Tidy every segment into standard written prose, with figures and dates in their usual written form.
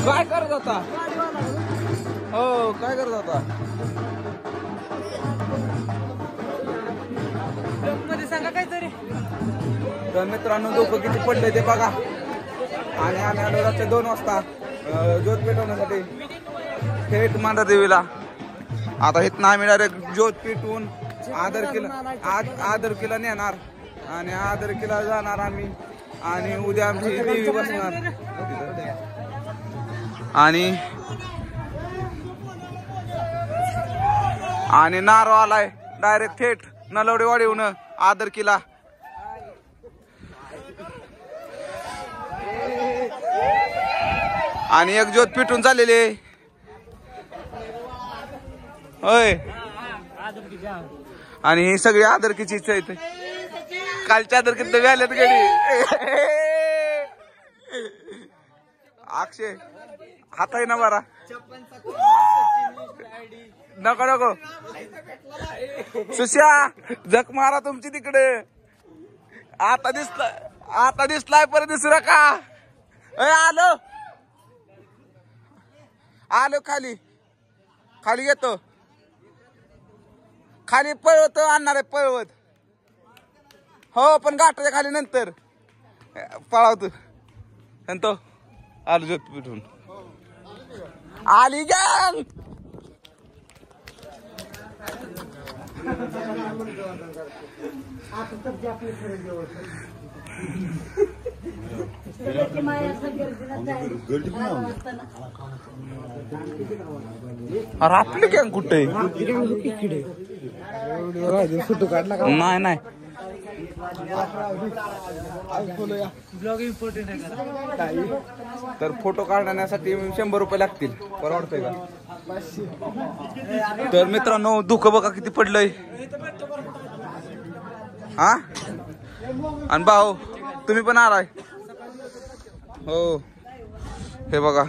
काय करत होता? हो काय करत होता? मध्ये सांगा काहीतरी. तर मित्रांनो धुकं किती पडलंय ते बघा. आणि आम्ही आलो रात्री 2 वाजता ज्योत पेटवण्यासाठी थेट मांढर देवीला. आता इथनं आम्ही डायरेक्ट ज्योत पेटवून आदरकीला नेणार आणि आदरकीला जाणार आम्ही. आणि उद्या आमची देवी बसणार आणि नारो आलाय डायरेक्ट थेट नलवडेवाडीहून आदरकीला. आणि एक ज्योत पेटून चाललेली आहे होय. आणि ही सगळी आदरकीची इच्छा येते. कालच्या आदरकीत व्याल्यात गडी. अक्षय हात आहे ना बारा. नको नको सुश्या जख मारा तुमची तिकडे. आता दिसलाय परत दिसू का? आलो आलो खाली येतो. खाली पळवत आणणार आहे पळवत. हो पण गाठाच्या खाली नंतर पळवतो. तो आलो ज्योत पिठून आली गॅंग. अरे आपली गॅंग कुठे? फोटो काढला का? नाही ब्लॉग इम्पॉर्टंट आहे का? तर फोटो काढण्यासाठी 100 रुपये लागतील. परवडतंय का? तर मित्रांनो धुकं बघा किती पडलंय. हा आणि भाऊ तुम्ही पण आलाय. हो हे बघा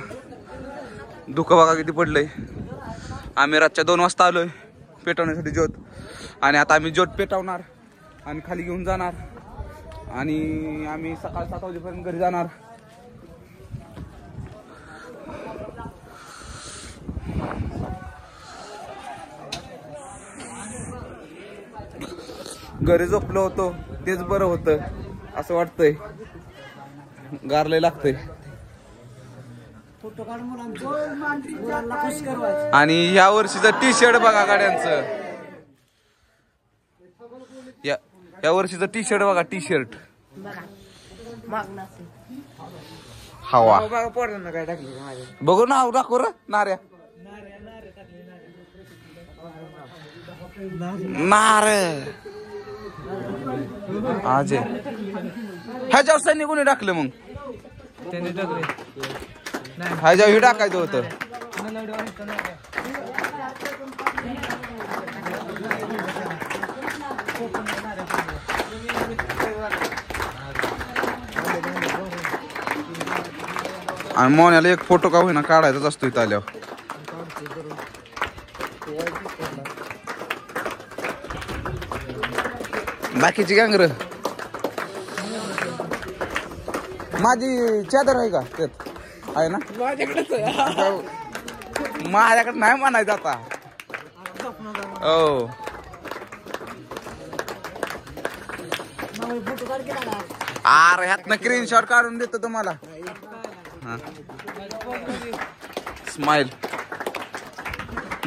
धुकं बघा किती पडलंय. आम्ही रातच्या 2 वाजता आलोय पेटवण्यासाठी ज्योत. आणि आता आम्ही ज्योत पेटवणार आणि खाली घेऊन जाणार आणि आम्ही सकाळ 7 वाजेपर्यंत घरी जाणार. घरी झोपलो होतो तेच बरं होतं असं वाटतंय. गारले लागतंय. आणि या वर्षीचं टी-शर्ट बघा गाड्यांचं. या वर्षीचं टी-शर्ट बघा. टी-शर्ट हवा बघू ना दाखव र नाऱ्या नार आज ह्याच्यावर सैन्य कोणी टाकलं मग? त्यांनी टाकले. ह्याच्यावर हे टाकायचं होतं. आणि मोन्याला एक फोटो का होईना काढायचाच असतो इथं आल्यावर. बाकीची गँगर माझी चादर आहे का त्यात? आहे ना माझ्याकडे नाही म्हणायचं आता. हो अरे ह्यात ना स्क्रीनशॉट काढून देतो तुम्हाला. स्माइल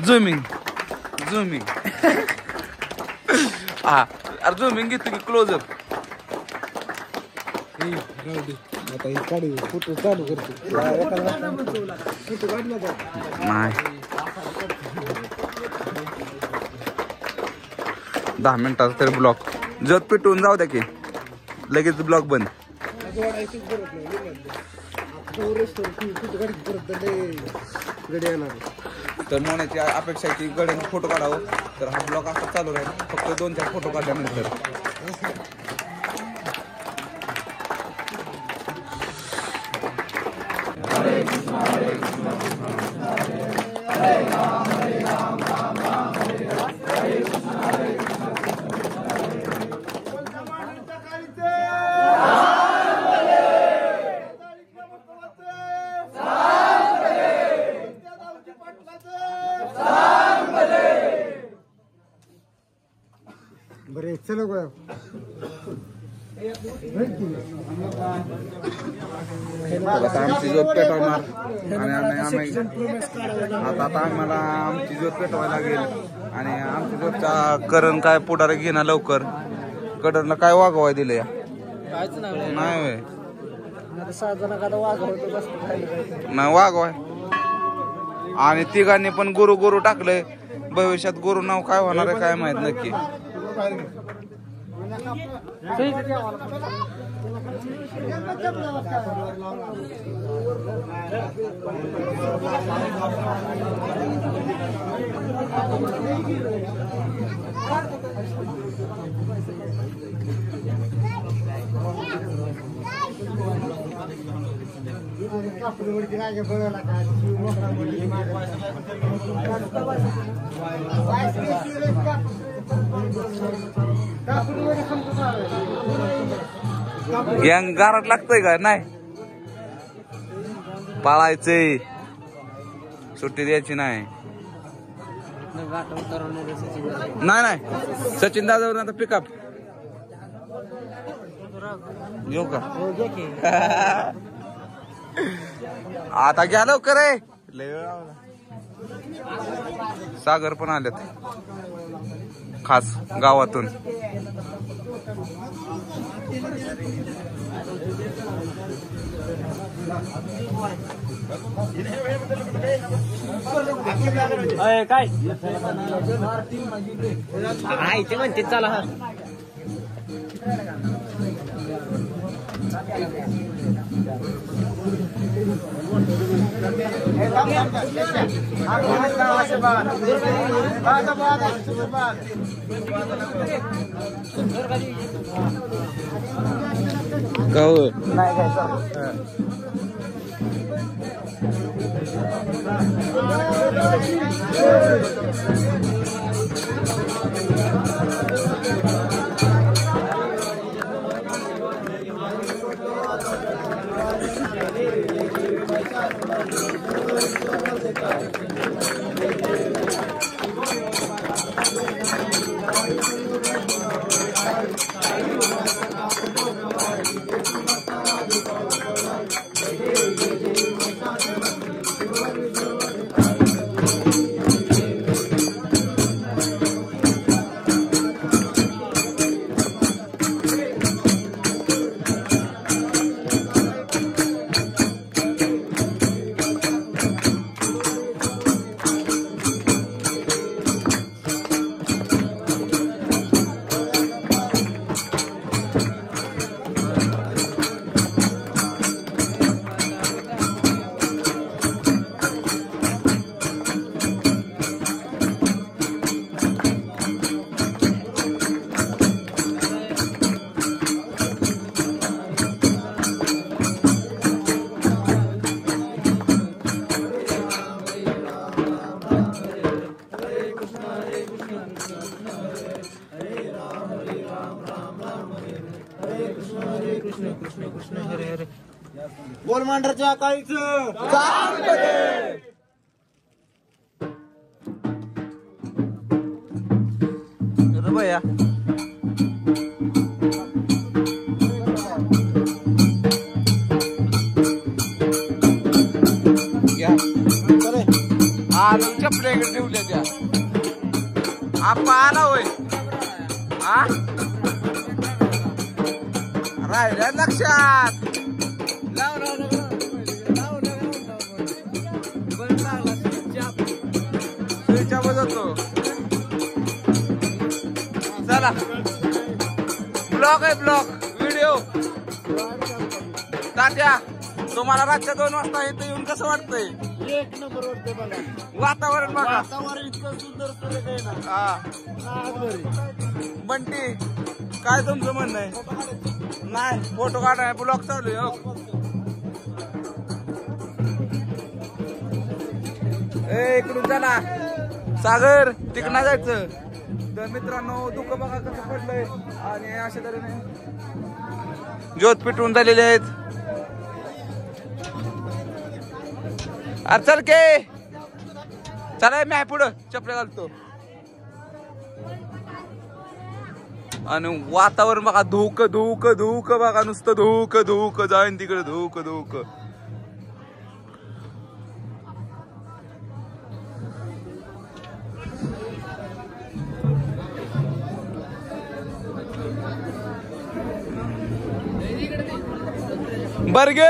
झूमिंग हा अरे झूमिंग घेतो की क्लोजअप. फोटो चालू करतो नाही 10 मिनिटाचा तरी ब्लॉक जत पेटवून जाऊ द्या की लगेच ब्लॉक बंद. तर मोन्याची अपेक्षा आहे की गड्यांचा फोटो काढावं. तर हा ब्लॉग असा चालू राहील फक्त 2-4 फोटो काढल्यानंतर. आता आमची ज्योत पेटवणार आणि आता आम्हाला आमची ज्योत पेटवायला लागेल आणि आमची ज्योतचा करण काय पुढारी घेणार लवकर. कडरला काय वागवाय दिलं या नाही नाही वागवाय. आणि तिघांनी पण गुरु गुरु टाकलंय. भविष्यात गुरु नाव काय होणार आहे काय माहित नक्की. गँग गारात लागतंय का नाही. पाळायचंय सुट्टी द्यायची नाही. नाही नाही सचिन दादावर आता पिकअप येऊ का. आता घ्या लवकर रे. सागर पण आलेत खास गावातून. काय ते म्हणते चला. बोल मांडरच्या काळीचं भैया चपले ठेवल्या त्या आपा आला होय. हा राहिल्या लक्षात. जातो चला. ब्लॉग आहे ब्लॉग व्हिडिओ. तात्या तुम्हाला रातच्या 2 वाजता इथे येऊन कसं वाटतंय. एक नंबर वाटतंय बघा. वातावरण बघा. वातावरण इतकं सुंदर सुरेख आहे ना. हा बंटी काय तुमचं म्हणणं आहे. नाही फोटो काढाय ब्लॉग चालू आहे. इकडून चला सागर तिकडं जायचं. तर मित्रांनो दुःख बघा कसं पडलंय. आणि अशा तऱ्हेने ज्योत पेटवून झालेले आहेत. अरे चल के चला मी पुढं चपले घालतो. आणि वातावरण बघा धुक धुक धुक बघा नुसतं धुक धुक जाईन तिकडे धुक धुक. बर्गे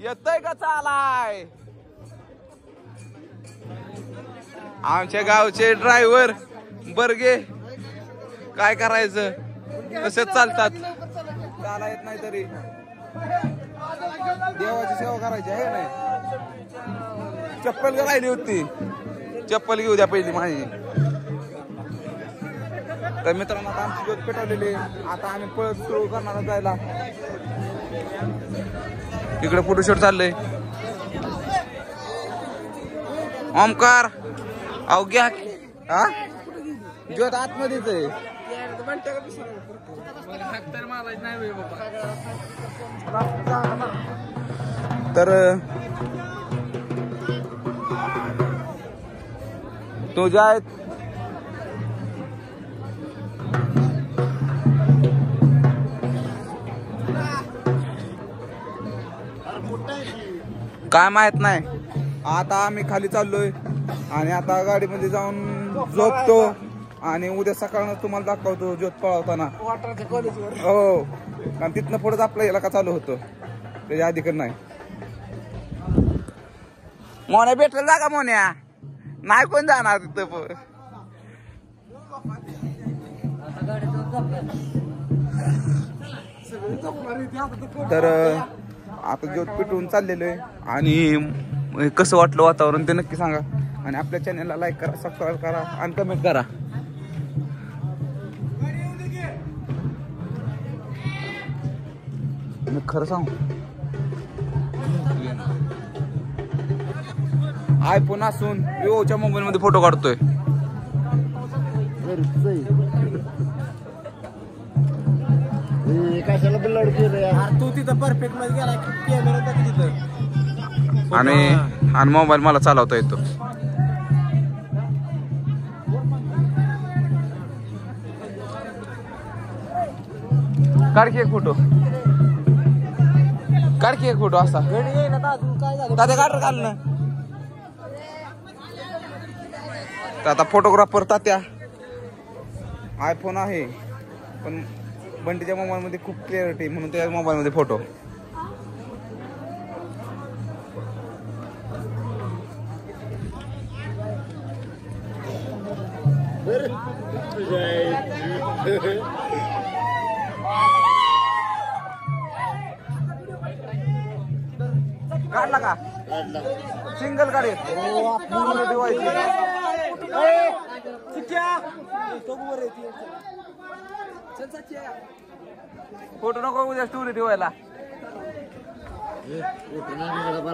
येतय का चालाय आमच्या गावचे ड्रायव्हर बर्गे. काय करायचं तसेच चालतात. चाला येत नाही तरी देवाची सेवा करायची आहे नाही. चप्पल का राहिली होती चप्पल घेऊ द्या पहिली माझी. तर मित्रांनो आता आमची ज्योत पेटवलेली. आता आम्ही पळत सुरू करणार जायला. इकडे फोटोशूट चाललंय. ओमकार अहो घ्या हा ज्योत आतमध्येच आहे. तर तुझ्या काय माहित नाही. आता आम्ही खाली चाललोय आणि आता गाडीमध्ये जाऊन झोपतो आणि उद्या सकाळनं तुम्हाला दाखवतो ज्योत पळवताना. हो आणि तिथनं पुढेच आपला इलाका चालू होतो. त्याच्या अधिकार नाही. मोन्या भेटलं जागा मोन्या नाही कोण जाणार तिथं. तर आता ज्योत पेटवून चाललेलो आहे. आणि कसं वाटलं वातावरण ते नक्की सांगा. आणि आपल्या चॅनलला लाईक करा, सबस्क्राईब करा आणि कमेंट करा. मी खरं सांगू आयफोन असून विवोच्या मोबाईल मध्ये फोटो काढतोय. कशाला बिल्ड केलं तू तिथं परफेक्ट मध्ये गेला कॅमेरा तिथं. आणि मोबाईल मला चालवता येतो. काढ की एक फोटो. काढ की एक फोटो असा तात्या काढ काढ ना. तर आता फोटोग्राफर तात्या. आयफोन आहे पण बंटीच्या मोबाईल मध्ये खूप क्लिअरिटी म्हणून त्या मोबाईल मध्ये फोटो. काढला का सिंगल काढ. फोटो नको उद्या स्टोरी ठेवायला.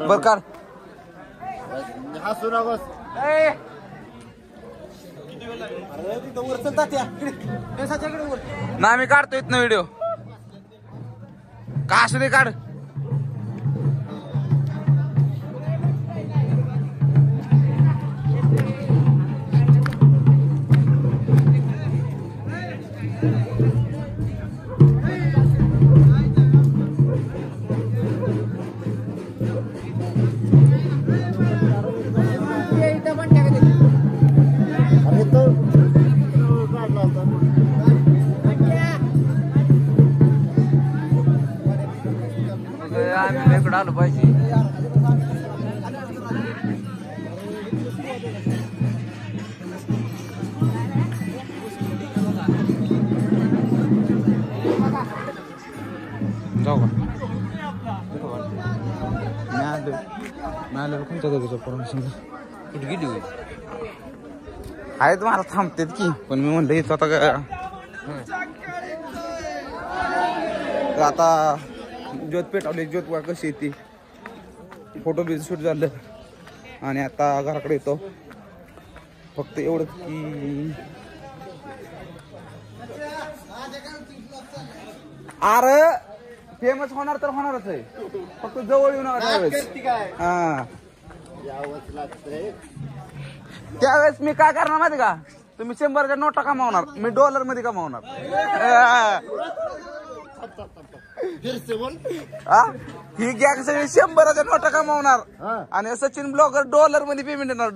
बर काढ. हसू नकोस. नाही मी काढतो इथनं व्हिडिओ. का असू दे काढ. इकडं आलो पाहिजे. जाऊ का कोणत्या जागेचं परमिशन कुठे गेली होईल आहे तुम्हाला थांबतेत की. पण मी म्हणलं येतो आता काय. आता ज्योत पेटवली. ज्योत वा कशी येते. फोटो बी शूट झालं आणि आता घराकडे येतो. फक्त एवढं की अरे फेमस होणार तर होणारच आहे. फक्त जवळ येऊ नका त्यावेळेस. हा त्यावेळेस मी काय करणार माहिती का तुम्ही 100च्या नोटा कमावणार, मी डॉलर मध्ये कमावणार. ही गॅग सगळी 100च्या नोटा कमावणार आणि सचिन ब्लॉगर डॉलर मध्ये पेमेंट देणार.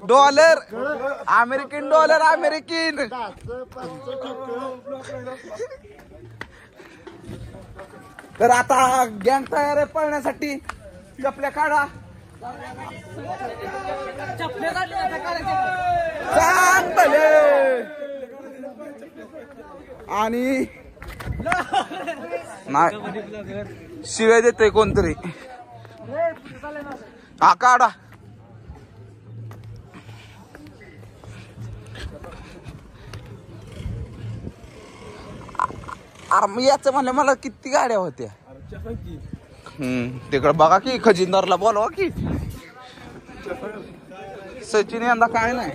Dollar American dollar American. तर आता गँग तयार आहे पळण्यासाठी. चपल्या काढा. आणि नाही शिवाय देतोय कोणतरी. हा काढा. अरे याच म्हणलं मला किती गाड्या होत्या. तिकडे बघा की खजिनदारला बोलवा की. सचिन यंदा काय नाही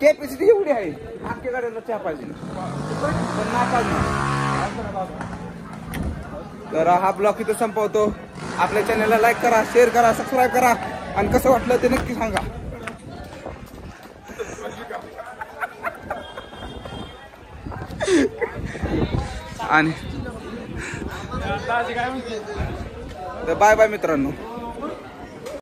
कॅपॅसिटी एवढी आहे आजच्या गाड्याला चहा पाहिजे पण नाही पाहिजे. तर हा ब्लॉग इथं संपवतो. आपल्या चॅनलला लाईक करा, शेअर करा, सबस्क्राईब करा आणि कसं वाटलं ते नक्की सांगा. आणि बाय बाय मित्रांनो.